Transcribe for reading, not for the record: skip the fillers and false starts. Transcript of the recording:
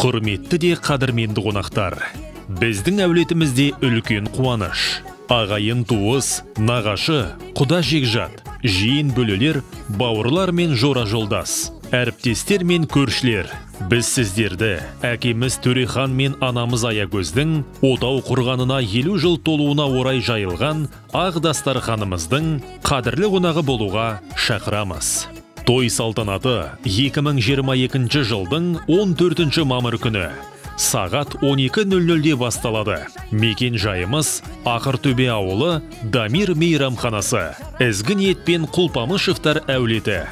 Құрметті де қадірменді қонақтар, біздің әулетімізде үлкен қуаныш. Ағайын туыс, нағашы, құда жекжат, жиын бөлелер, бауырлар мен жора жолдас, әріптестер мен көршілер. Біз сіздерді әкеміз Төрехан мен анамыз Аягөздің отау құрғанына 50 жыл толуына орай жайылған ақ дастарханымыздың қадірлі қонағы болуға шақырамыз. Той салтанаты 2022 жылдың 14 мамыр күні сағат 12:00-де басталады. Мекен жайымыз Ақыртөбе ауылы Дамир мейрамханасы. Ізгі ниетпен Құлпамышевтар әулеті.